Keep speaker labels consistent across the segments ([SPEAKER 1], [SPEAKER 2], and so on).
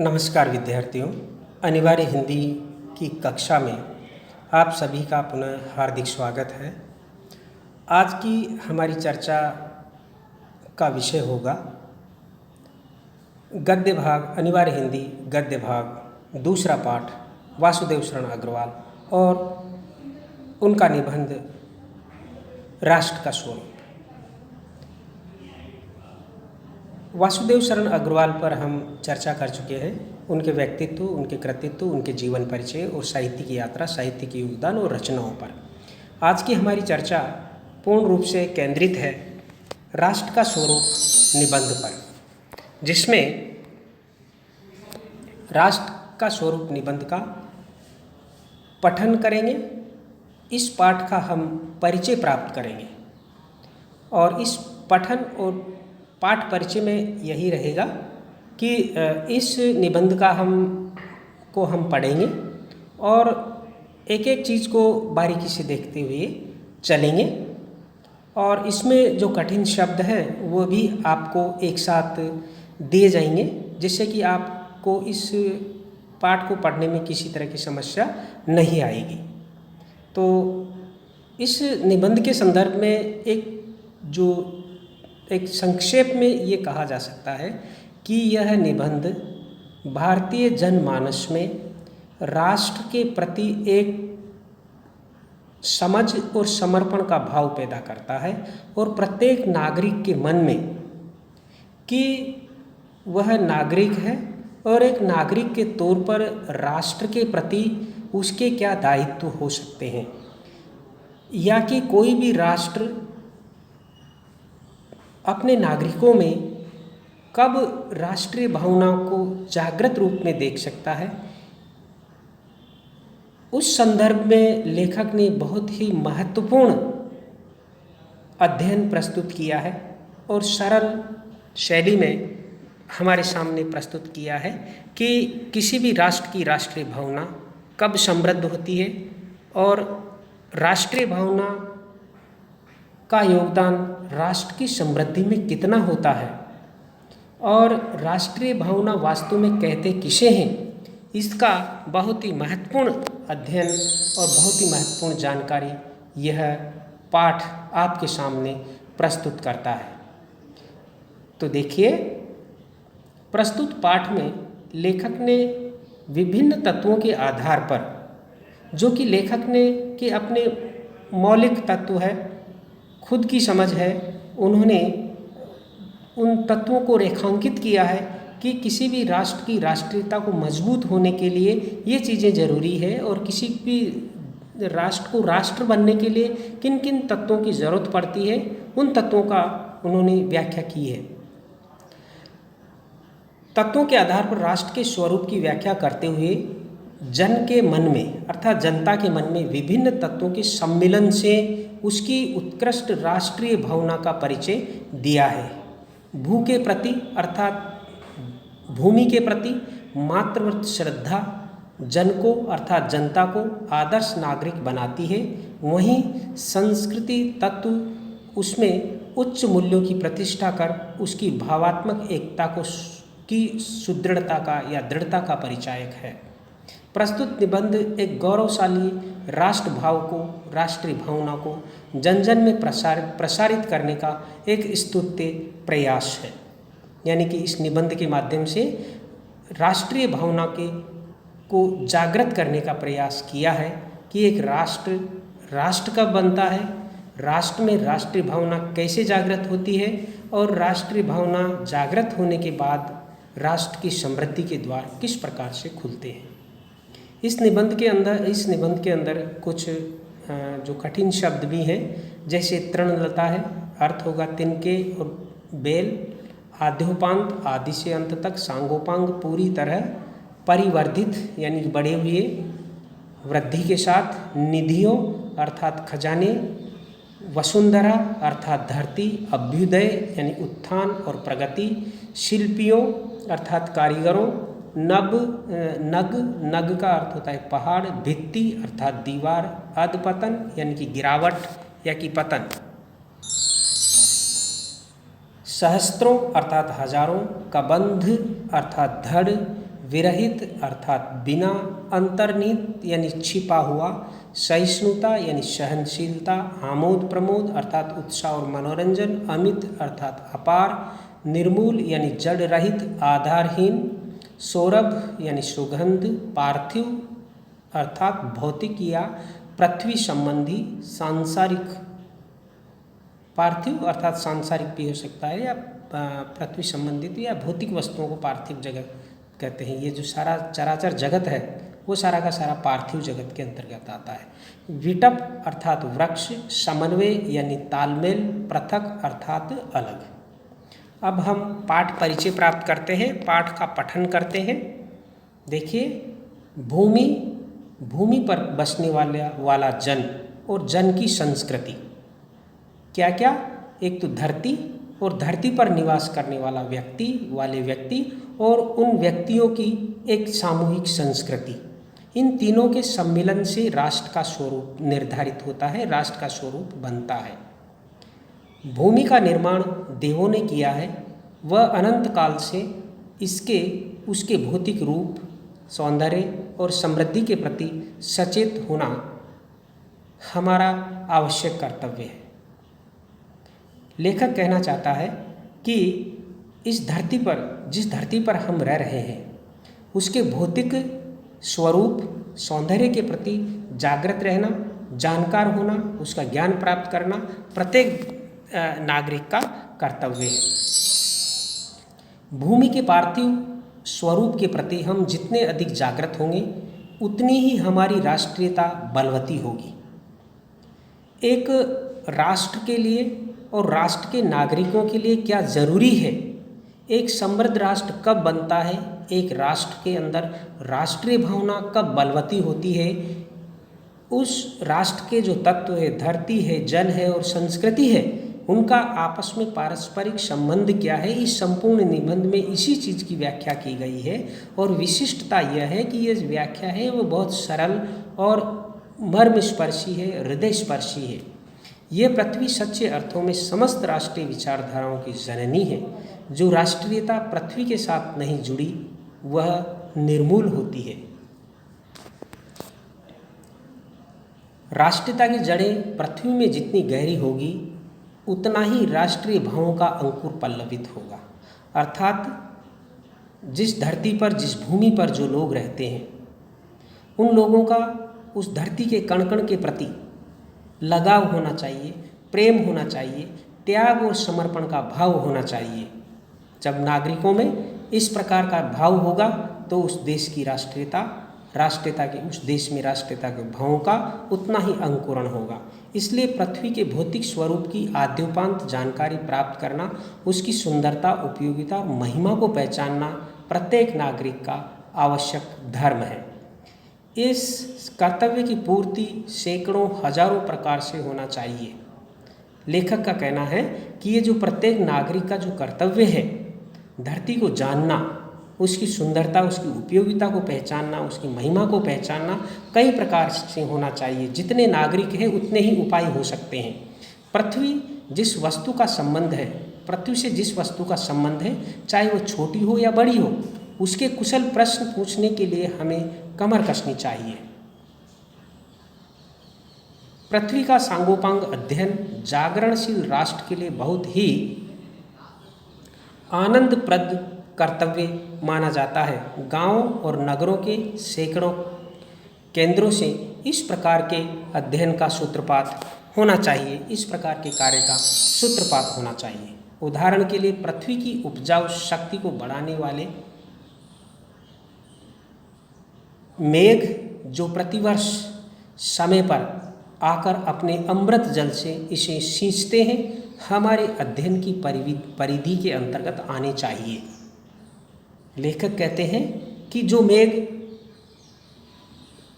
[SPEAKER 1] नमस्कार विद्यार्थियों, अनिवार्य हिंदी की कक्षा में आप सभी का पुनः हार्दिक स्वागत है। आज की हमारी चर्चा का विषय होगा गद्य भाग, अनिवार्य हिंदी गद्य भाग दूसरा पाठ, वासुदेव शरण अग्रवाल और उनका निबंध राष्ट्र का स्वरूप। वासुदेव शरण अग्रवाल पर हम चर्चा कर चुके हैं। उनके व्यक्तित्व, उनके कृतित्व, उनके जीवन परिचय और साहित्य की यात्रा, साहित्य के योगदान और रचनाओं पर आज की हमारी चर्चा पूर्ण रूप से केंद्रित है राष्ट्र का स्वरूप निबंध पर, जिसमें राष्ट्र का स्वरूप निबंध का पठन करेंगे। इस पाठ का हम परिचय प्राप्त करेंगे और इस पठन और पाठ परिचय में यही रहेगा कि इस निबंध का हम पढ़ेंगे और एक एक चीज़ को बारीकी से देखते हुए चलेंगे और इसमें जो कठिन शब्द हैं वो भी आपको एक साथ दिए जाएंगे, जिससे कि आपको इस पाठ को पढ़ने में किसी तरह की समस्या नहीं आएगी। तो इस निबंध के संदर्भ में एक संक्षेप में ये कहा जा सकता है कि यह निबंध भारतीय जनमानस में राष्ट्र के प्रति एक समझ और समर्पण का भाव पैदा करता है और प्रत्येक नागरिक के मन में कि वह नागरिक है और एक नागरिक के तौर पर राष्ट्र के प्रति उसके क्या दायित्व हो सकते हैं, या कि कोई भी राष्ट्र अपने नागरिकों में कब राष्ट्रीय भावना को जागृत रूप में देख सकता है। उस संदर्भ में लेखक ने बहुत ही महत्वपूर्ण अध्ययन प्रस्तुत किया है और सरल शैली में हमारे सामने प्रस्तुत किया है कि किसी भी राष्ट्र की राष्ट्रीय भावना कब समृद्ध होती है और राष्ट्रीय भावना का योगदान राष्ट्र की समृद्धि में कितना होता है और राष्ट्रीय भावना वास्तव में कहते किसे हैं, इसका बहुत ही महत्वपूर्ण अध्ययन और बहुत ही महत्वपूर्ण जानकारी यह पाठ आपके सामने प्रस्तुत करता है। तो देखिए, प्रस्तुत पाठ में लेखक ने विभिन्न तत्वों के आधार पर, जो कि लेखक ने के अपने मौलिक तत्व है, खुद की समझ है, उन्होंने उन तत्वों को रेखांकित किया है कि किसी भी राष्ट्र की राष्ट्रीयता को मजबूत होने के लिए ये चीज़ें ज़रूरी है और किसी भी राष्ट्र को राष्ट्र बनने के लिए किन किन तत्वों की ज़रूरत पड़ती है, उन तत्वों का उन्होंने व्याख्या की है। तत्वों के आधार पर राष्ट्र के स्वरूप की व्याख्या करते हुए जन के मन में अर्थात जनता के मन में विभिन्न तत्वों के सम्मिलन से उसकी उत्कृष्ट राष्ट्रीय भावना का परिचय दिया है। भू के प्रति अर्थात भूमि के प्रति मातृवत श्रद्धा जन को अर्थात जनता को आदर्श नागरिक बनाती है। वहीं संस्कृति तत्व उसमें उच्च मूल्यों की प्रतिष्ठा कर उसकी भावात्मक एकता को की सुदृढ़ता का या दृढ़ता का परिचायक है। प्रस्तुत निबंध एक गौरवशाली राष्ट्र भाव को, राष्ट्रीय भावना को जन जन में प्रसारित करने का एक स्तुत्य प्रयास है। यानी कि इस निबंध के माध्यम से राष्ट्रीय भावना को जागृत करने का प्रयास किया है कि एक राष्ट्र कब बनता है, राष्ट्र में राष्ट्रीय भावना कैसे जागृत होती है और राष्ट्रीय भावना जागृत होने के बाद राष्ट्र की समृद्धि के द्वार किस प्रकार से खुलते हैं। इस निबंध के अंदर कुछ जो कठिन शब्द भी हैं, जैसे तृणलता है, अर्थ होगा तिनके और बेल, आद्योपांत आदि से अंत तक, सांगोपांग पूरी तरह, परिवर्धित यानी बढ़े हुए वृद्धि के साथ, निधियों अर्थात खजाने, वसुंधरा अर्थात धरती, अभ्युदय यानी उत्थान और प्रगति, शिल्पियों अर्थात कारीगरों, नग का अर्थ होता है पहाड़, भित्ति अर्थात दीवार, अधपतन यानी कि गिरावट या कि पतन, सहस्त्रों अर्थात हजारों, कबंध अर्थात धड़, विरहित अर्थात बिना, अंतर्निहित यानी छिपा हुआ, सहिष्णुता यानी सहनशीलता, आमोद प्रमोद अर्थात उत्साह और मनोरंजन, अमित अर्थात अपार, निर्मूल यानी जड़ रहित आधारहीन, सौरभ यानी सुगंध, पार्थिव अर्थात भौतिक या पृथ्वी संबंधी, सांसारिक, पार्थिव अर्थात सांसारिक भी हो सकता है या पृथ्वी संबंधित या भौतिक वस्तुओं को पार्थिव जगत कहते हैं। ये जो सारा चराचर जगत है वो सारा का सारा पार्थिव जगत के अंतर्गत आता है। विटप अर्थात वृक्ष, समन्वय यानी तालमेल, पृथक अर्थात अलग। अब हम पाठ परिचय प्राप्त करते हैं, पाठ का पठन करते हैं। देखिए, भूमि पर बसने वाला जन और जन की संस्कृति। क्या क्या? एक तो धरती और धरती पर निवास करने वाला व्यक्ति और उन व्यक्तियों की एक सामूहिक संस्कृति। इन तीनों के सम्मिलन से राष्ट्र का स्वरूप निर्धारित होता है, राष्ट्र का स्वरूप बनता है। भूमि का निर्माण देवों ने किया है। वह अनंत काल से उसके भौतिक रूप, सौंदर्य और समृद्धि के प्रति सचेत होना हमारा आवश्यक कर्तव्य है। लेखक कहना चाहता है कि जिस धरती पर हम रह रहे हैं उसके भौतिक स्वरूप, सौंदर्य के प्रति जागृत रहना, जानकार होना, उसका ज्ञान प्राप्त करना प्रत्येक नागरिक का कर्तव्य है। भूमि के पार्थिव स्वरूप के प्रति हम जितने अधिक जागृत होंगे उतनी ही हमारी राष्ट्रीयता बलवती होगी। एक राष्ट्र के लिए और राष्ट्र के नागरिकों के लिए क्या ज़रूरी है? एक समृद्ध राष्ट्र कब बनता है? एक राष्ट्र के अंदर राष्ट्रीय भावना कब बलवती होती है? उस राष्ट्र के जो तत्व है, धरती है, जल है और संस्कृति है, उनका आपस में पारस्परिक संबंध क्या है? इस संपूर्ण निबंध में इसी चीज़ की व्याख्या की गई है। और विशिष्टता यह है कि ये व्याख्या है वो बहुत सरल और मर्मस्पर्शी है, हृदय स्पर्शी है। ये पृथ्वी सच्चे अर्थों में समस्त राष्ट्रीय विचारधाराओं की जननी है। जो राष्ट्रीयता पृथ्वी के साथ नहीं जुड़ी वह निर्मूल होती है। राष्ट्रीयता की जड़ें पृथ्वी में जितनी गहरी होगी उतना ही राष्ट्रीय भावों का अंकुर पल्लवित होगा। अर्थात जिस धरती पर, जिस भूमि पर जो लोग रहते हैं उन लोगों का उस धरती के कण कण के प्रति लगाव होना चाहिए, प्रेम होना चाहिए, त्याग और समर्पण का भाव होना चाहिए। जब नागरिकों में इस प्रकार का भाव होगा तो उस देश की उस देश में राष्ट्रीयता के भावों का उतना ही अंकुरण होगा। इसलिए पृथ्वी के भौतिक स्वरूप की आद्योपांत जानकारी प्राप्त करना, उसकी सुंदरता, उपयोगिता और महिमा को पहचानना प्रत्येक नागरिक का आवश्यक धर्म है। इस कर्तव्य की पूर्ति सैकड़ों हजारों प्रकार से होना चाहिए। लेखक का कहना है कि ये जो प्रत्येक नागरिक का जो कर्तव्य है, धरती को जानना, उसकी सुंदरता, उसकी उपयोगिता को पहचानना, उसकी महिमा को पहचानना कई प्रकार से होना चाहिए। जितने नागरिक हैं उतने ही उपाय हो सकते हैं। पृथ्वी से जिस वस्तु का संबंध है, चाहे वो छोटी हो या बड़ी हो, उसके कुशल प्रश्न पूछने के लिए हमें कमर कसनी चाहिए। पृथ्वी का सांगोपांग अध्ययन जागरणशील राष्ट्र के लिए बहुत ही आनंदप्रद कर्तव्य माना जाता है। गांवों और नगरों के सैकड़ों केंद्रों से इस प्रकार के अध्ययन का सूत्रपात होना चाहिए, इस प्रकार के कार्य का सूत्रपात होना चाहिए। उदाहरण के लिए पृथ्वी की उपजाऊ शक्ति को बढ़ाने वाले मेघ जो प्रतिवर्ष समय पर आकर अपने अमृत जल से इसे सींचते हैं, हमारे अध्ययन की परिधि के अंतर्गत आने चाहिए। लेखक कहते हैं कि जो मेघ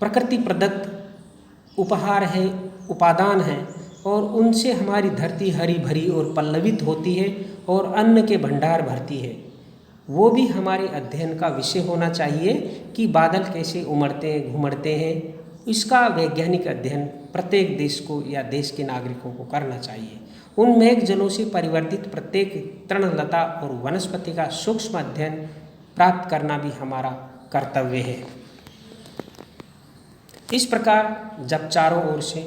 [SPEAKER 1] प्रकृति प्रदत्त उपहार है, उपादान है और उनसे हमारी धरती हरी भरी और पल्लवित होती है और अन्न के भंडार भरती है, वो भी हमारे अध्ययन का विषय होना चाहिए कि बादल कैसे उमड़ते हैं, घुमड़ते हैं। इसका वैज्ञानिक अध्ययन प्रत्येक देश को या देश के नागरिकों को करना चाहिए। उन मेघ जलों से परिवर्तित प्रत्येक तृणलता और वनस्पति का सूक्ष्म अध्ययन प्राप्त करना भी हमारा कर्तव्य है। इस प्रकार जब चारों ओर से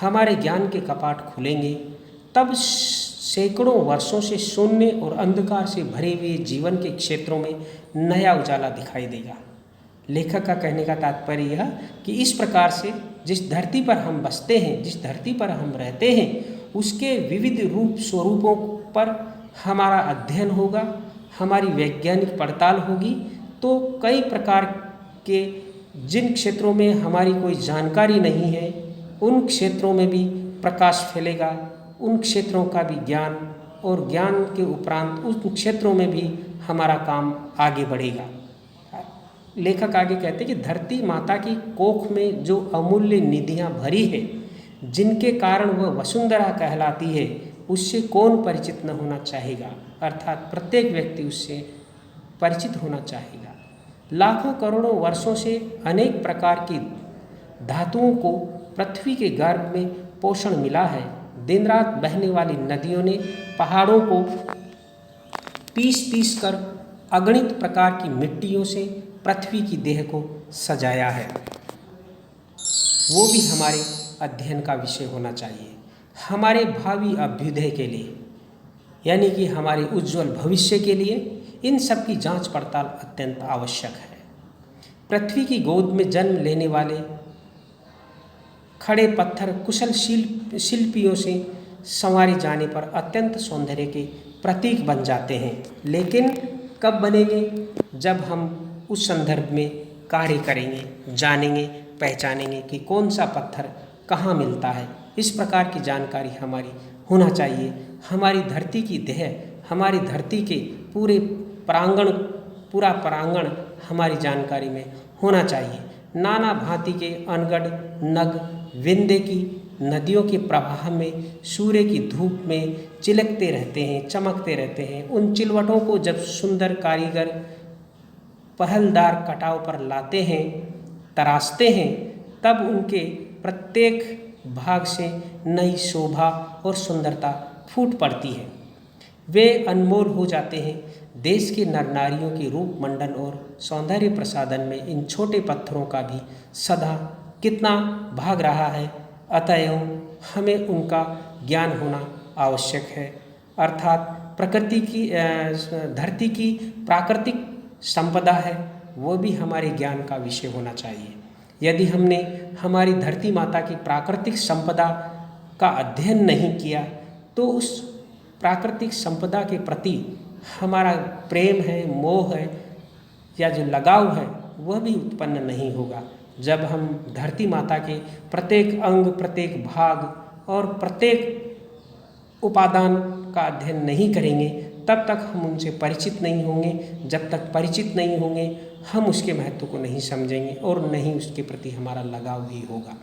[SPEAKER 1] हमारे ज्ञान के कपाट खुलेंगे, तब सैकड़ों वर्षों से शून्य और अंधकार से भरे हुए जीवन के क्षेत्रों में नया उजाला दिखाई देगा। लेखक का कहने का तात्पर्य यह कि इस प्रकार से जिस धरती पर हम बसते हैं, जिस धरती पर हम रहते हैं, उसके विविध रूप स्वरूपों पर हमारा अध्ययन होगा, हमारी वैज्ञानिक पड़ताल होगी, तो कई प्रकार के जिन क्षेत्रों में हमारी कोई जानकारी नहीं है, उन क्षेत्रों में भी प्रकाश फैलेगा, उन क्षेत्रों का भी ज्ञान, और ज्ञान के उपरांत उन क्षेत्रों में भी हमारा काम आगे बढ़ेगा। लेखक आगे कहते हैं कि धरती माता की कोख में जो अमूल्य निधियाँ भरी है, जिनके कारण वह वसुंधरा कहलाती है, उससे कौन परिचित न होना चाहेगा। अर्थात प्रत्येक व्यक्ति उससे परिचित होना चाहेगा। लाखों करोड़ों वर्षों से अनेक प्रकार की धातुओं को पृथ्वी के गर्भ में पोषण मिला है। दिन रात बहने वाली नदियों ने पहाड़ों को पीस कर अगणित प्रकार की मिट्टियों से पृथ्वी की देह को सजाया है। वो भी हमारे अध्ययन का विषय होना चाहिए, हमारे भावी अभ्युदय के लिए, यानी कि हमारे उज्जवल भविष्य के लिए इन सब की जांच पड़ताल अत्यंत आवश्यक है। पृथ्वी की गोद में जन्म लेने वाले खड़े पत्थर कुशल शिल्पियों से संवारे जाने पर अत्यंत सौंदर्य के प्रतीक बन जाते हैं। लेकिन कब बनेंगे? जब हम उस संदर्भ में कार्य करेंगे, जानेंगे, पहचानेंगे कि कौन सा पत्थर कहाँ मिलता है। इस प्रकार की जानकारी हमारी होना चाहिए। हमारी धरती की देह, हमारी धरती के पूरा प्रांगण हमारी जानकारी में होना चाहिए। नाना भांति के अनगढ़ नग विंध्य की नदियों के प्रवाह में सूर्य की धूप में चिलकते रहते हैं, चमकते रहते हैं। उन चिलवटों को जब सुंदर कारीगर पहलदार कटाव पर लाते हैं, तराशते हैं, तब उनके प्रत्येक भाग से नई शोभा और सुंदरता फूट पड़ती है। वे अनमोल हो जाते हैं। देश के नर नारियों के रूप मंडन और सौंदर्य प्रसादन में इन छोटे पत्थरों का भी सदा कितना भाग रहा है। अतएव हमें उनका ज्ञान होना आवश्यक है। अर्थात धरती की प्राकृतिक संपदा है, वो भी हमारे ज्ञान का विषय होना चाहिए। यदि हमने हमारी धरती माता की प्राकृतिक संपदा का अध्ययन नहीं किया, तो उस प्राकृतिक संपदा के प्रति हमारा प्रेम है, मोह है, या जो लगाव है, वह भी उत्पन्न नहीं होगा। जब हम धरती माता के प्रत्येक अंग, प्रत्येक भाग और प्रत्येक उपादान का अध्ययन नहीं करेंगे, तब तक हम उनसे परिचित नहीं होंगे। जब तक परिचित नहीं होंगे, हम उसके महत्व को नहीं समझेंगे और नहीं उसके प्रति हमारा लगाव भी होगा।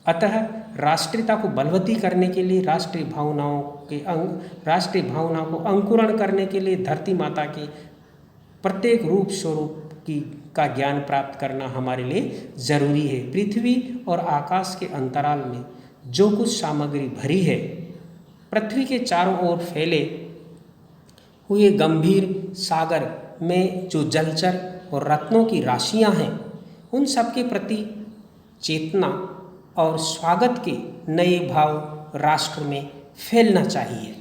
[SPEAKER 1] अतः राष्ट्रीयता को बलवती करने के लिए, राष्ट्रीय भावनाओं को अंकुरण करने के लिए धरती माता के प्रत्येक रूप स्वरूप का ज्ञान प्राप्त करना हमारे लिए जरूरी है। पृथ्वी और आकाश के अंतराल में जो कुछ सामग्री भरी है, पृथ्वी के चारों ओर फैले हुए गंभीर सागर में जो जलचर और रत्नों की राशियां हैं, उन सब के प्रति चेतना और स्वागत के नए भाव राष्ट्र में फैलना चाहिए।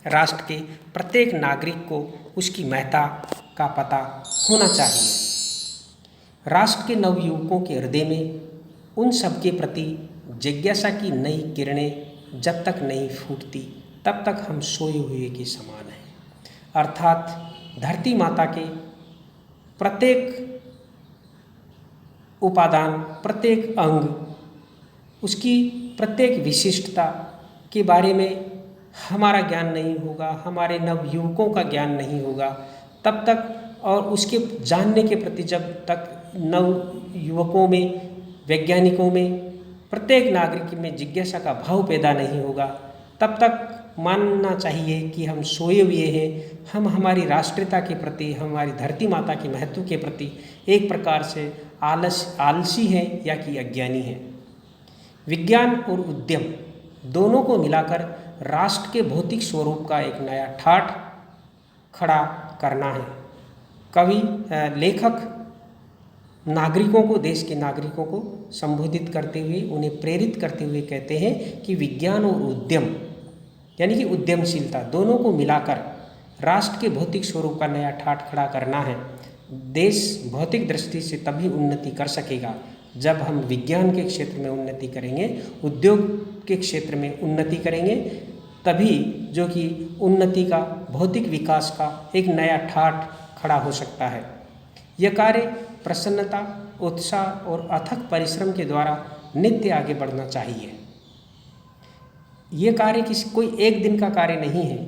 [SPEAKER 1] राष्ट्र के प्रत्येक नागरिक को उसकी महत्ता का पता होना चाहिए। राष्ट्र के नवयुवकों के हृदय में उन सब के प्रति जिज्ञासा की नई किरणें जब तक नहीं फूटती, तब तक हम सोए हुए के समान हैं। अर्थात धरती माता के प्रत्येक उपादान, प्रत्येक अंग, उसकी प्रत्येक विशिष्टता के बारे में हमारा ज्ञान नहीं होगा, हमारे नवयुवकों का ज्ञान नहीं होगा, तब तक, और उसके जानने के प्रति जब तक नव युवकों में, वैज्ञानिकों में, प्रत्येक नागरिक में जिज्ञासा का भाव पैदा नहीं होगा, तब तक मानना चाहिए कि हम सोए हुए हैं। हम हमारी राष्ट्रीयता के प्रति, हमारी धरती माता के महत्व के प्रति एक प्रकार से आलसी हैं या कि अज्ञानी हैं। विज्ञान और उद्यम दोनों को मिलाकर राष्ट्र के भौतिक स्वरूप का एक नया ठाठ खड़ा करना है। लेखक नागरिकों को, देश के नागरिकों को संबोधित करते हुए, उन्हें प्रेरित करते हुए कहते हैं कि विज्ञान और उद्यम यानी कि उद्यमशीलता दोनों को मिलाकर राष्ट्र के भौतिक स्वरूप का नया ठाठ खड़ा करना है। देश भौतिक दृष्टि से तभी उन्नति कर सकेगा जब हम विज्ञान के क्षेत्र में उन्नति करेंगे, उद्योग के क्षेत्र में उन्नति करेंगे, तभी जो कि उन्नति का, भौतिक विकास का एक नया ठाठ खड़ा हो सकता है। यह कार्य प्रसन्नता, उत्साह और अथक परिश्रम के द्वारा नित्य आगे बढ़ना चाहिए। ये कार्य कोई एक दिन का कार्य नहीं है,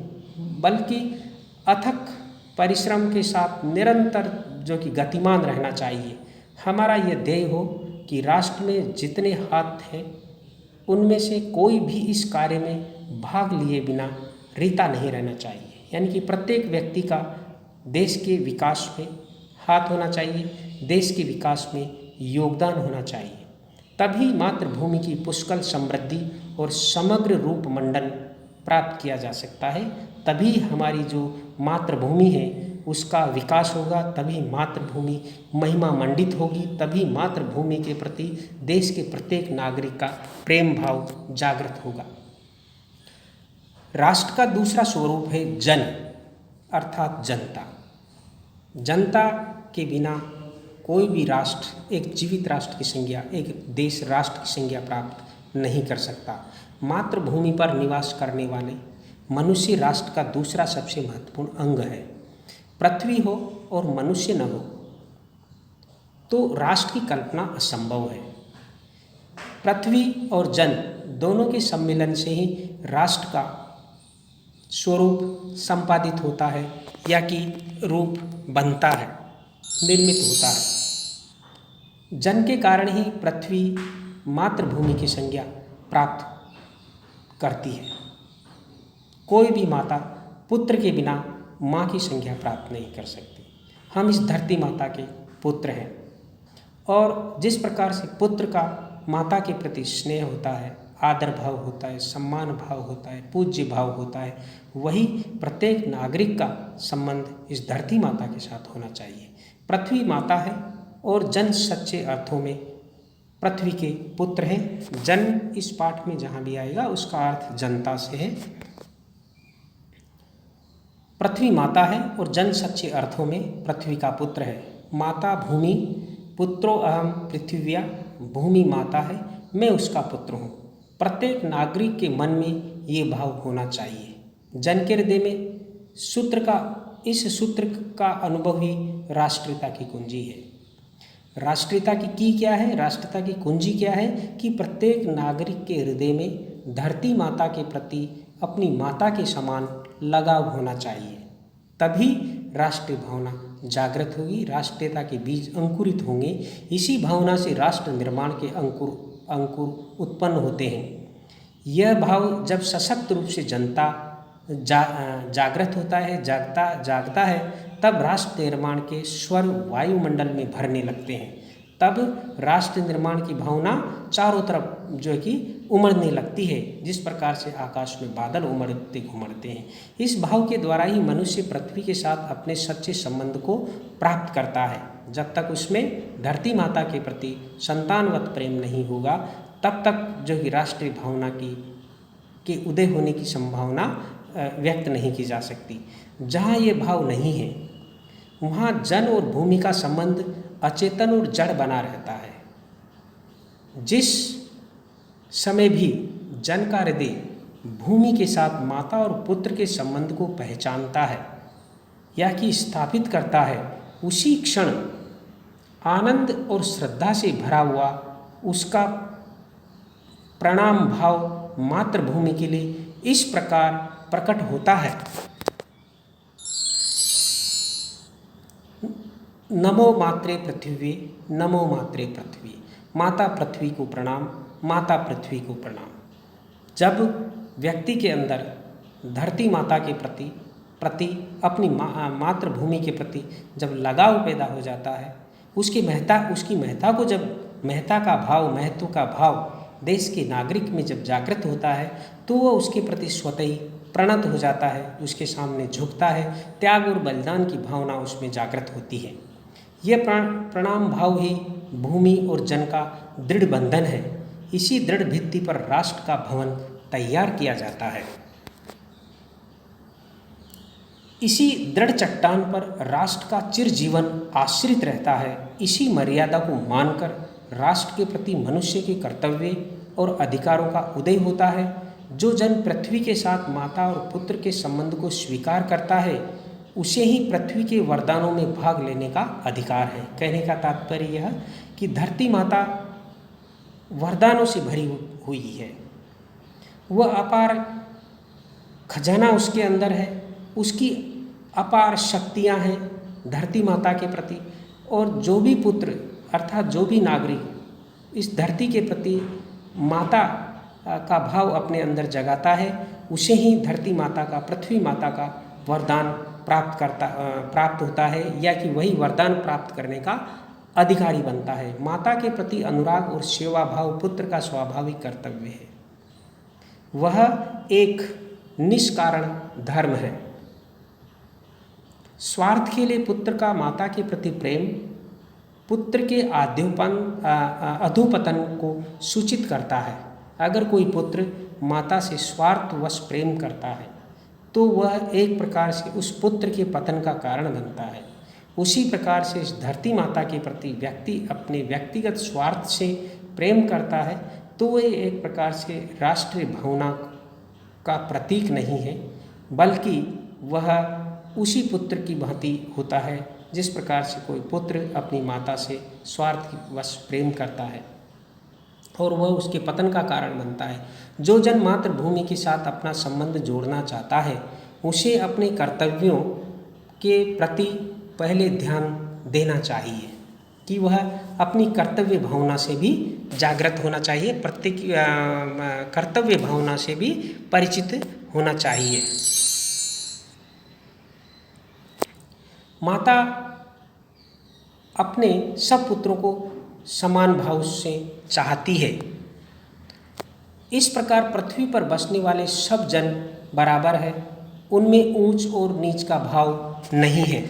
[SPEAKER 1] बल्कि अथक परिश्रम के साथ निरंतर जो कि गतिमान रहना चाहिए। हमारा यह ध्येय हो कि राष्ट्र में जितने हाथ हैं उनमें से कोई भी इस कार्य में भाग लिए बिना रीता नहीं रहना चाहिए। यानी कि प्रत्येक व्यक्ति का देश के विकास में हाथ होना चाहिए, देश के विकास में योगदान होना चाहिए। तभी मातृभूमि की पुष्कल समृद्धि और समग्र रूप मंडन प्राप्त किया जा सकता है। तभी हमारी जो मातृभूमि है उसका विकास होगा, तभी मातृभूमि महिमा मंडित होगी, तभी मातृभूमि के प्रति देश के प्रत्येक नागरिक का प्रेम भाव जागृत होगा। राष्ट्र का दूसरा स्वरूप है जन, अर्थात जनता। जनता के बिना कोई भी राष्ट्र एक जीवित राष्ट्र की संज्ञा, एक देश राष्ट्र की संज्ञा प्राप्त नहीं कर सकता। मातृभूमि पर निवास करने वाले मनुष्य राष्ट्र का दूसरा सबसे महत्वपूर्ण अंग है। पृथ्वी हो और मनुष्य न हो तो राष्ट्र की कल्पना असंभव है। पृथ्वी और जन दोनों के सम्मिलन से ही राष्ट्र का स्वरूप संपादित होता है या कि रूप बनता है, निर्मित होता है। जन के कारण ही पृथ्वी मातृभूमि की संज्ञा प्राप्त करती है। कोई भी माता पुत्र के बिना माँ की संज्ञा प्राप्त नहीं कर सकती। हम इस धरती माता के पुत्र हैं और जिस प्रकार से पुत्र का माता के प्रति स्नेह होता है, आदर भाव होता है, सम्मान भाव होता है, पूज्य भाव होता है, वही प्रत्येक नागरिक का संबंध इस धरती माता के साथ होना चाहिए। पृथ्वी माता है और जन सच्चे अर्थों में पृथ्वी के पुत्र हैं। जन इस पाठ में जहाँ भी आएगा उसका अर्थ जनता से है। पृथ्वी माता है और जन सच्चे अर्थों में पृथ्वी का पुत्र है। माता भूमि, पुत्रो अहम पृथिव्या, भूमि माता है, मैं उसका पुत्र हूँ। प्रत्येक नागरिक के मन में ये भाव होना चाहिए। जन के हृदय में इस सूत्र का अनुभव ही राष्ट्रीयता की कुंजी है। राष्ट्रीयता की क्या है? राष्ट्रीयता की कुंजी क्या है कि प्रत्येक नागरिक के हृदय में धरती माता के प्रति अपनी माता के समान लगाव होना चाहिए। तभी राष्ट्रीय भावना जागृत होगी, राष्ट्रीयता के बीज अंकुरित होंगे। इसी भावना से राष्ट्र निर्माण के अंकुर उत्पन्न होते हैं। यह भाव जब सशक्त रूप से जनता जागृत होता है, जागता है, तब राष्ट्र निर्माण के स्वर वायुमंडल में भरने लगते हैं। तब राष्ट्र निर्माण की भावना चारों तरफ जो है कि उमड़ने लगती है, जिस प्रकार से आकाश में बादल उमड़ते घुमड़ते हैं। इस भाव के द्वारा ही मनुष्य पृथ्वी के साथ अपने सच्चे संबंध को प्राप्त करता है। जब तक उसमें धरती माता के प्रति संतानवत प्रेम नहीं होगा, तब तक जो कि राष्ट्रीय भावना के उदय होने की संभावना व्यक्त नहीं की जा सकती। जहाँ ये भाव नहीं है वहाँ जन और भूमि का संबंध अचेतन और जड़ बना रहता है। जिस समय भी जन का हृदय भूमि के साथ माता और पुत्र के संबंध को पहचानता है या कि स्थापित करता है, उसी क्षण आनंद और श्रद्धा से भरा हुआ उसका प्रणाम भाव मातृभूमि के लिए इस प्रकार प्रकट होता है। नमो मात्रे पृथ्वी, नमो मात्रे पृथ्वी। माता पृथ्वी को प्रणाम, माता पृथ्वी को प्रणाम। जब व्यक्ति के अंदर धरती माता के प्रति अपनी मातृभूमि के प्रति जब लगाव पैदा हो जाता है, उसकी महत्ता को जब महत्ता का भाव, महत्व का भाव देश के नागरिक में जब जागृत होता है, तो वह उसके प्रति स्वतः ही प्रणत हो जाता है, उसके सामने झुकता है। त्याग और बलिदान की भावना उसमें जागृत होती है। यह प्रणाम भाव ही भूमि और जन का दृढ़ बंधन है। इसी दृढ़ भित्ति पर राष्ट्र का भवन तैयार किया जाता है। इसी दृढ़ चट्टान पर राष्ट्र का चिरजीवन आश्रित रहता है। इसी मर्यादा को मानकर राष्ट्र के प्रति मनुष्य के कर्तव्य और अधिकारों का उदय होता है। जो जन पृथ्वी के साथ माता और पुत्र के संबंध को स्वीकार करता है, उसे ही पृथ्वी के वरदानों में भाग लेने का अधिकार है। कहने का तात्पर्य यह कि धरती माता वरदानों से भरी हुई है। वह अपार खजाना उसके अंदर है, उसकी अपार शक्तियां हैं धरती माता के प्रति। और जो भी पुत्र अर्थात जो भी नागरिक इस धरती के प्रति माता का भाव अपने अंदर जगाता है, उसे ही धरती माता का, पृथ्वी माता का वरदान प्राप्त होता है, या कि वही वरदान प्राप्त करने का अधिकारी बनता है। माता के प्रति अनुराग और सेवा भाव पुत्र का स्वाभाविक कर्तव्य है। वह एक निष्कारण धर्म है। स्वार्थ के लिए पुत्र का माता के प्रति प्रेम पुत्र के अधोपतन को सूचित करता है। अगर कोई पुत्र माता से स्वार्थवश प्रेम करता है तो वह एक प्रकार से उस पुत्र के पतन का कारण बनता है। उसी प्रकार से इस धरती माता के प्रति व्यक्ति अपने व्यक्तिगत स्वार्थ से प्रेम करता है तो वह एक प्रकार से राष्ट्रीय भावना का प्रतीक नहीं है, बल्कि वह उसी पुत्र की भांति होता है जिस प्रकार से कोई पुत्र अपनी माता से स्वार्थवश प्रेम करता है और वह उसके पतन का कारण बनता है। जो जन मातृभूमि के साथ अपना संबंध जोड़ना चाहता है, उसे अपने कर्तव्यों के प्रति पहले ध्यान देना चाहिए कि वह अपनी कर्तव्य भावना से भी जागृत होना चाहिए, प्रत्येक कर्तव्य भावना से भी परिचित होना चाहिए। माता अपने सब पुत्रों को समान भाव से चाहती है। इस प्रकार पृथ्वी पर बसने वाले सब जन बराबर है, उनमें ऊंच और नीच का भाव नहीं है।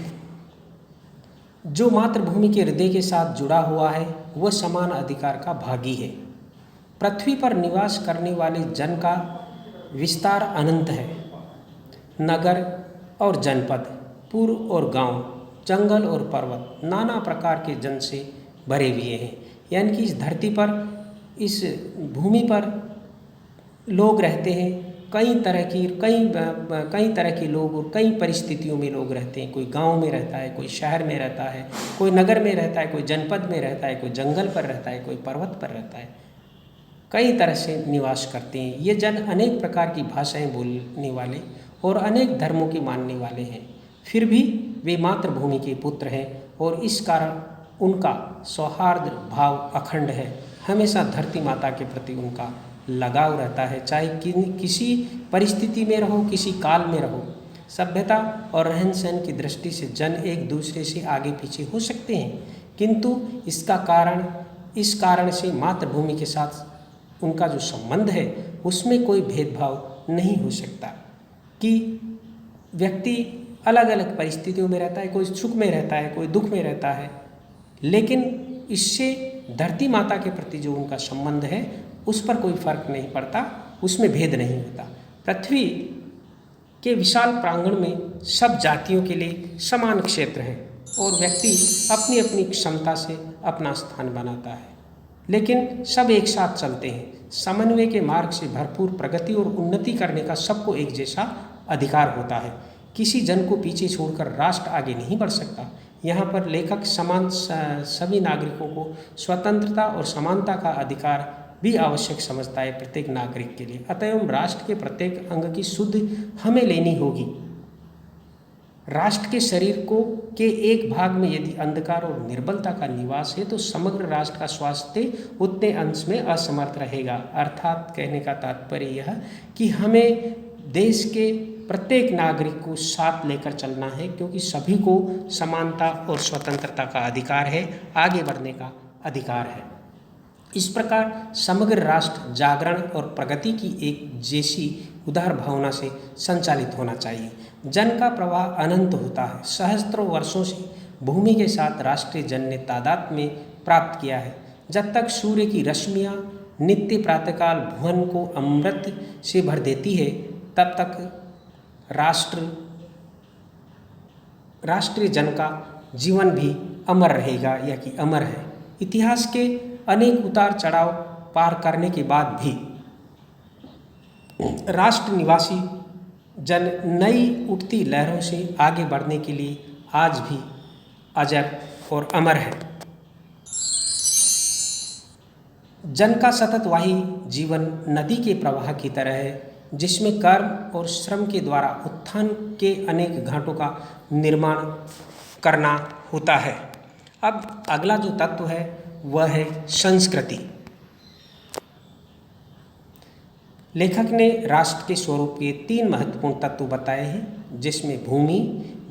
[SPEAKER 1] जो मातृभूमि के हृदय के साथ जुड़ा हुआ है वह समान अधिकार का भागी है। पृथ्वी पर निवास करने वाले जन का विस्तार अनंत है। नगर और जनपद, पूर्व और गांव, जंगल और पर्वत, नाना प्रकार के जन से भरे हुए हैं। यानी कि इस धरती पर, इस भूमि पर लोग रहते हैं। कई तरह के लोग और कई परिस्थितियों में लोग रहते हैं। कोई गांव में रहता है, कोई शहर में रहता है, कोई नगर में रहता है, कोई जनपद में रहता है, कोई जंगल पर रहता है, कोई पर्वत पर रहता है। कई तरह से निवास करते हैं। ये जन अनेक प्रकार की भाषाएं बोलने वाले और अनेक धर्मों के मानने वाले हैं। फिर भी वे मातृभूमि के पुत्र हैं और इस कारण उनका सौहार्द भाव अखंड है। हमेशा धरती माता के प्रति उनका लगाव रहता है, चाहे किसी परिस्थिति में रहो, किसी काल में रहो। सभ्यता और रहन सहन की दृष्टि से जन एक दूसरे से आगे पीछे हो सकते हैं, किंतु इस कारण से मातृभूमि के साथ उनका जो संबंध है उसमें कोई भेदभाव नहीं हो सकता। कि व्यक्ति अलग अलग परिस्थितियों में रहता है, कोई सुख में रहता है, कोई दुख में रहता है, लेकिन इससे धरती माता के प्रति जो उनका संबंध है उस पर कोई फर्क नहीं पड़ता, उसमें भेद नहीं होता। पृथ्वी के विशाल प्रांगण में सब जातियों के लिए समान क्षेत्र है और व्यक्ति अपनी अपनी क्षमता से अपना स्थान बनाता है, लेकिन सब एक साथ चलते हैं। समन्वय के मार्ग से भरपूर प्रगति और उन्नति करने का सबको एक जैसा अधिकार होता है। किसी जन को पीछे छोड़कर राष्ट्र आगे नहीं बढ़ सकता। यहाँ पर लेखक सभी नागरिकों को स्वतंत्रता और समानता का अधिकार भी आवश्यक समझता है प्रत्येक नागरिक के लिए। अतएव राष्ट्र के प्रत्येक अंग की सुध हमें लेनी होगी। राष्ट्र के शरीर के एक भाग में यदि अंधकार और निर्बलता का निवास है तो समग्र राष्ट्र का स्वास्थ्य उतने अंश में असमर्थ रहेगा। अर्थात कहने का तात्पर्य यह कि हमें देश के प्रत्येक नागरिक को साथ लेकर चलना है, क्योंकि सभी को समानता और स्वतंत्रता का अधिकार है, आगे बढ़ने का अधिकार है। इस प्रकार समग्र राष्ट्र जागरण और प्रगति की एक जैसी उदार भावना से संचालित होना चाहिए। जन का प्रवाह अनंत होता है। सहस्त्रों वर्षों से भूमि के साथ राष्ट्रीय जन ने तादाद में प्राप्त किया है। जब तक सूर्य की रश्मियाँ नित्य प्रातःकाल भुवन को अमृत से भर देती है, तब तक राष्ट्रीय जन का जीवन भी अमर रहेगा, या कि अमर है। इतिहास के अनेक उतार चढ़ाव पार करने के बाद भी राष्ट्र निवासी जन नई उठती लहरों से आगे बढ़ने के लिए आज भी अजर और अमर है। जन का सततवाही जीवन नदी के प्रवाह की तरह है, जिसमें कर्म और श्रम के द्वारा उत्थान के अनेक घाटों का निर्माण करना होता है। अब अगला जो तत्व है वह है संस्कृति। लेखक ने राष्ट्र के स्वरूप के 3 महत्वपूर्ण तत्व बताए हैं, जिसमें भूमि,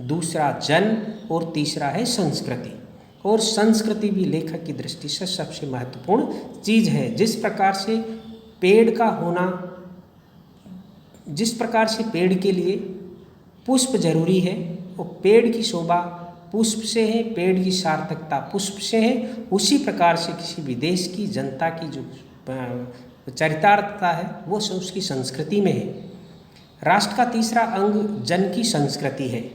[SPEAKER 1] दूसरा जन और तीसरा है संस्कृति। और संस्कृति भी लेखक की दृष्टि से सबसे महत्वपूर्ण चीज़ है। जिस प्रकार से पेड़ के लिए पुष्प जरूरी है, और पेड़ की शोभा पुष्प से है, पेड़ की सार्थकता पुष्प से है, उसी प्रकार से किसी भी देश की जनता की जो चरितार्थता है वो उसकी संस्कृति में है। राष्ट्र का तीसरा अंग जन की संस्कृति है।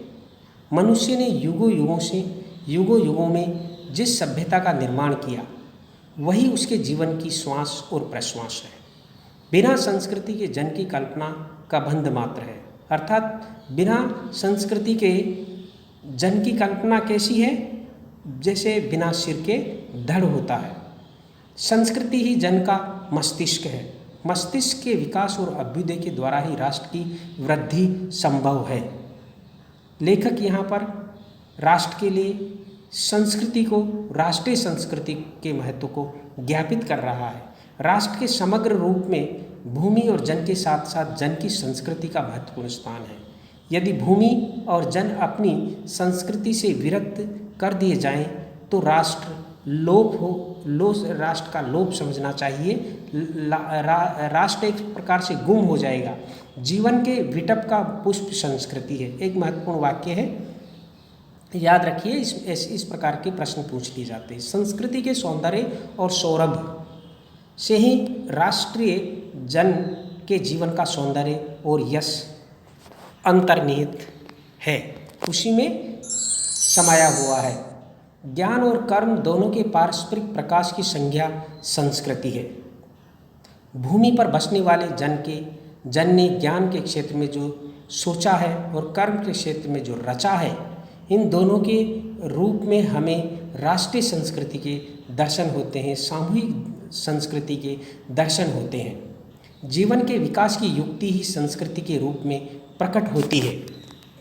[SPEAKER 1] मनुष्य ने युगों युगों में जिस सभ्यता का निर्माण किया, वही उसके जीवन की श्वास और प्रश्वास है। बिना संस्कृति के जन की कल्पना का बंध मात्र है। अर्थात बिना संस्कृति के जन की कल्पना कैसी है? जैसे बिना सिर के धड़ होता है। संस्कृति ही जन का मस्तिष्क है। मस्तिष्क के विकास और अभ्युदय के द्वारा ही राष्ट्र की वृद्धि संभव है। लेखक यहाँ पर राष्ट्र के लिए संस्कृति को, राष्ट्रीय संस्कृति के महत्व को ज्ञापित कर रहा है। राष्ट्र के समग्र रूप में भूमि और जन के साथ साथ जन की संस्कृति का महत्वपूर्ण स्थान है। यदि भूमि और जन अपनी संस्कृति से विरक्त कर दिए जाएं, तो राष्ट्र राष्ट्र का लोप समझना चाहिए। राष्ट्र एक प्रकार से गुम हो जाएगा। जीवन के विटप का पुष्प संस्कृति है। एक महत्वपूर्ण वाक्य है, याद रखिए। इस प्रकार के प्रश्न पूछ लिए जाते हैं। संस्कृति के सौंदर्य और सौरभ से ही राष्ट्रीय जन के जीवन का सौंदर्य और यश अंतर्निहित है, उसी में समाया हुआ है। ज्ञान और कर्म दोनों के पारस्परिक प्रकाश की संज्ञा संस्कृति है। भूमि पर बसने वाले जन ने ज्ञान के क्षेत्र में जो सोचा है और कर्म के क्षेत्र में जो रचा है, इन दोनों के रूप में हमें राष्ट्रीय संस्कृति के दर्शन होते हैं, सामूहिक संस्कृति के दर्शन होते हैं। जीवन के विकास की युक्ति ही संस्कृति के रूप में प्रकट होती है।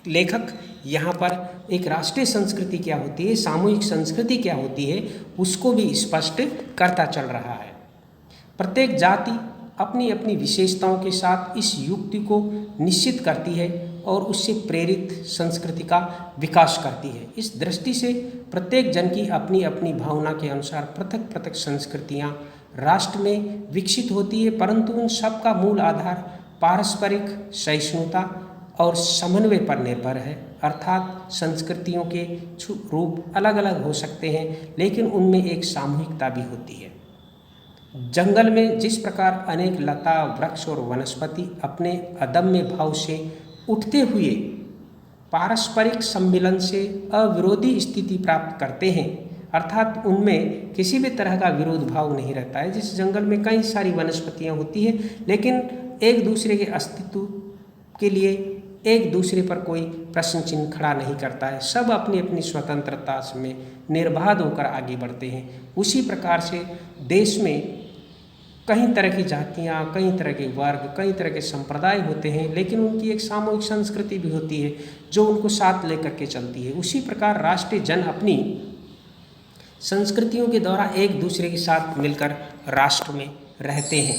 [SPEAKER 1] लेखक यहाँ पर एक राष्ट्रीय संस्कृति क्या होती है, सामूहिक संस्कृति क्या होती है, उसको भी स्पष्ट करता चल रहा है। प्रत्येक जाति अपनी अपनी विशेषताओं के साथ इस युक्ति को निश्चित करती है और उससे प्रेरित संस्कृति का विकास करती है। इस दृष्टि से प्रत्येक जन की अपनी अपनी भावना के अनुसार पृथक पृथक संस्कृतियाँ राष्ट्र में विकसित होती है, परंतु उन सब का मूल आधार पारस्परिक सहिष्णुता और समन्वय पर निर्भर है। अर्थात संस्कृतियों के रूप अलग अलग हो सकते हैं, लेकिन उनमें एक सामूहिकता भी होती है। जंगल में जिस प्रकार अनेक लता, वृक्ष और वनस्पति अपने अदम्य भाव से उठते हुए पारस्परिक सम्मिलन से अविरोधी स्थिति प्राप्त करते हैं, अर्थात उनमें किसी भी तरह का विरोध भाव नहीं रहता है। जिस जंगल में कई सारी वनस्पतियाँ होती है, लेकिन एक दूसरे के अस्तित्व के लिए एक दूसरे पर कोई प्रश्न चिन्ह खड़ा नहीं करता है। सब अपनी अपनी स्वतंत्रता में निर्बाध होकर आगे बढ़ते हैं। उसी प्रकार से देश में कई तरह की जातियाँ, कई तरह के वर्ग, कई तरह के संप्रदाय होते हैं, लेकिन उनकी एक सामूहिक संस्कृति भी होती है जो उनको साथ लेकर के चलती है। उसी प्रकार राष्ट्रीय जन अपनी संस्कृतियों के द्वारा एक दूसरे के साथ मिलकर राष्ट्र में रहते हैं।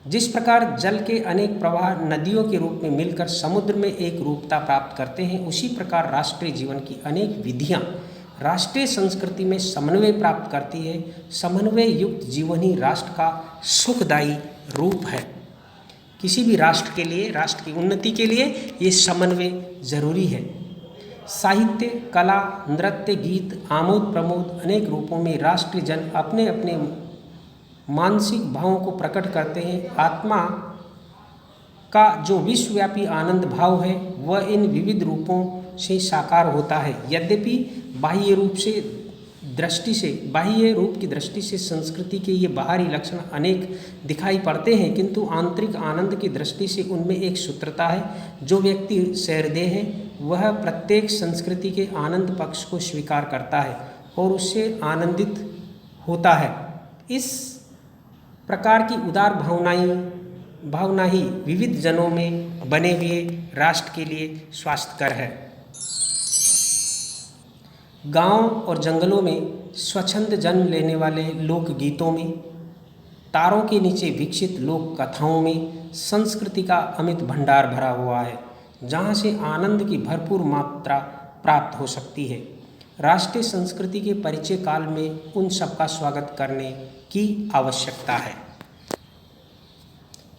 [SPEAKER 1] जिस प्रकार जल के अनेक प्रवाह नदियों के रूप में मिलकर समुद्र में एक रूपता प्राप्त करते हैं, उसी प्रकार राष्ट्रीय जीवन की अनेक विधियाँ राष्ट्रीय संस्कृति में समन्वय प्राप्त करती है। समन्वय युक्त जीवन ही राष्ट्र का सुखदायी रूप है। किसी भी राष्ट्र के लिए, राष्ट्र की उन्नति के लिए ये समन्वय जरूरी है। साहित्य, कला, नृत्य, गीत, आमोद प्रमोद अनेक रूपों में राष्ट्रीय जन अपने अपने मानसिक भावों को प्रकट करते हैं। आत्मा का जो विश्वव्यापी आनंद भाव है वह इन विविध रूपों से साकार होता है। यद्यपि बाह्य रूप की दृष्टि से संस्कृति के ये बाहरी लक्षण अनेक दिखाई पड़ते हैं, किंतु आंतरिक आनंद की दृष्टि से उनमें एक सूत्रता है। जो व्यक्ति सहृदय है वह प्रत्येक संस्कृति के आनंद पक्ष को स्वीकार करता है और उससे आनंदित होता है। इस प्रकार की उदार भावना ही विविध जनों में बने हुए राष्ट्र के लिए स्वास्थ्यकर है। गांव और जंगलों में स्वच्छंद जन्म लेने वाले लोकगीतों में, तारों के नीचे विकसित लोक कथाओं में संस्कृति का अमित भंडार भरा हुआ है, जहां से आनंद की भरपूर मात्रा प्राप्त हो सकती है। राष्ट्रीय संस्कृति के परिचय काल में उन सबका स्वागत करने की आवश्यकता है।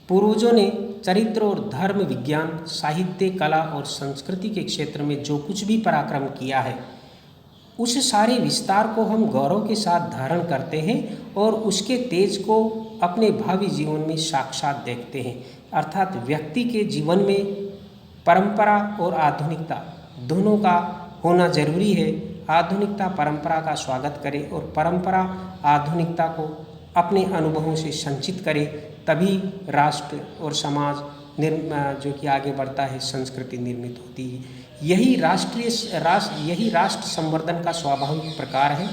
[SPEAKER 1] पूर्वजों ने चरित्र और धर्म, विज्ञान, साहित्य, कला और संस्कृति के क्षेत्र में जो कुछ भी पराक्रम किया है, उस सारे विस्तार को हम गौरव के साथ धारण करते हैं और उसके तेज को अपने भावी जीवन में साक्षात देखते हैं। अर्थात व्यक्ति के जीवन में परंपरा और आधुनिकता दोनों का होना जरूरी है। आधुनिकता परंपरा का स्वागत करे और परंपरा आधुनिकता को अपने अनुभवों से संचित करे, तभी राष्ट्र और समाज जो कि आगे बढ़ता है, संस्कृति निर्मित होती है। यही राष्ट्र संवर्धन का स्वाभाविक प्रकार है,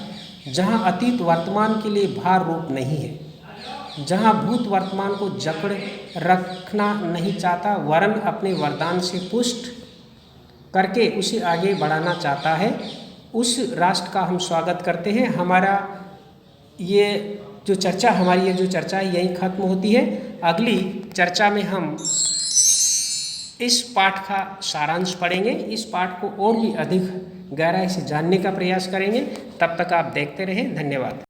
[SPEAKER 1] जहाँ अतीत वर्तमान के लिए भार रूप नहीं है, जहाँ भूत वर्तमान को जकड़ रखना नहीं चाहता, वरन अपने वरदान से पुष्ट करके उसे आगे बढ़ाना चाहता है, उस राष्ट्र का हम स्वागत करते हैं। हमारी ये जो चर्चा है यहीं खत्म होती है। अगली चर्चा में हम इस पाठ का सारांश पढ़ेंगे। इस पाठ को और भी अधिक गहराई से जानने का प्रयास करेंगे। तब तक आप देखते रहें। धन्यवाद।